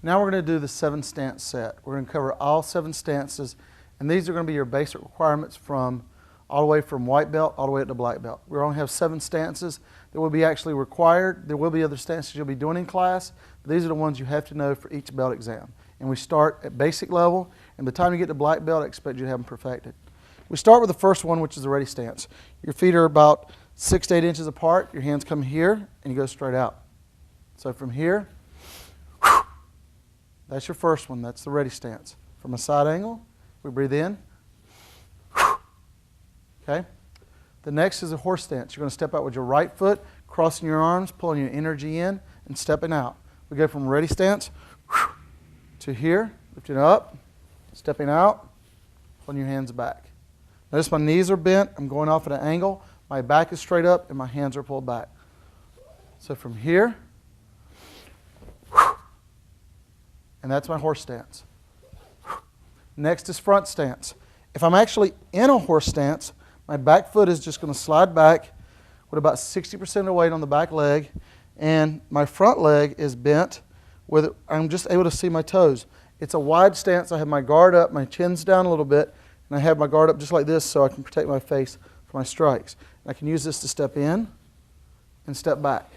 Now we're going to do the 7-stance set. We're going to cover all 7 stances, and these are going to be your basic requirements from all the way from white belt all the way up to black belt. We only have 7 stances that will be actually required. There will be other stances you'll be doing in class, but these are the ones you have to know for each belt exam. And we start at basic level, and by the time you get to black belt, I expect you to have them perfected. We start with the first one, which is the ready stance. Your feet are about 6 to 8 inches apart. Your hands come here, and you go straight out. So from here, that's your first one. That's the ready stance. From a side angle, we breathe in. Okay. The next is a horse stance. You're going to step out with your right foot, crossing your arms, pulling your energy in, and stepping out. We go from ready stance to here, lifting up, stepping out, pulling your hands back. Notice my knees are bent. I'm going off at an angle. My back is straight up, and my hands are pulled back. So from here, and that's my horse stance. Next is front stance. If I'm actually in a horse stance, my back foot is just going to slide back with about 60% of the weight on the back leg, and my front leg is bent with I'm just able to see my toes. It's a wide stance. I have my guard up, my chin's down a little bit, and I have my guard up just like this so I can protect my face from my strikes. And I can use this to step in and step back.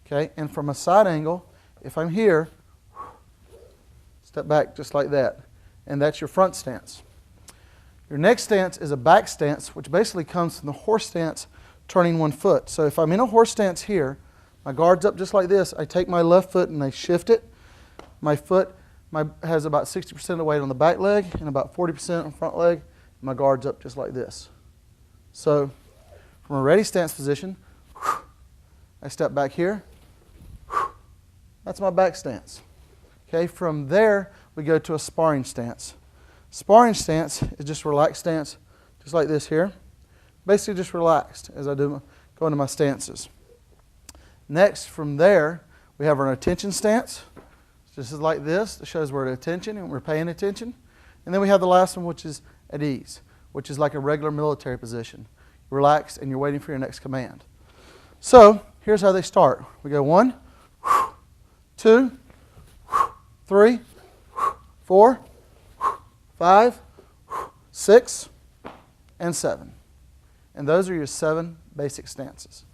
Okay, and from a side angle, if I'm here, step back just like that. And that's your front stance. Your next stance is a back stance, which basically comes from the horse stance, turning one foot. So if I'm in a horse stance here, my guard's up just like this. I take my left foot and I shift it. My foot has about 60% of the weight on the back leg and about 40% on the front leg. My guard's up just like this. So from a ready stance position, I step back here. That's my back stance. Okay, from there, we go to a sparring stance. Sparring stance is just a relaxed stance, just like this here. Basically just relaxed as I go into my stances. Next, from there, we have our attention stance. Just like this, it shows we're at attention and we're paying attention. And then we have the last one, which is at ease, which is like a regular military position. You're relaxed and you're waiting for your next command. So, here's how they start. We go 1, 2, 3, 4, 5, 6, and 7. And those are your 7 basic stances.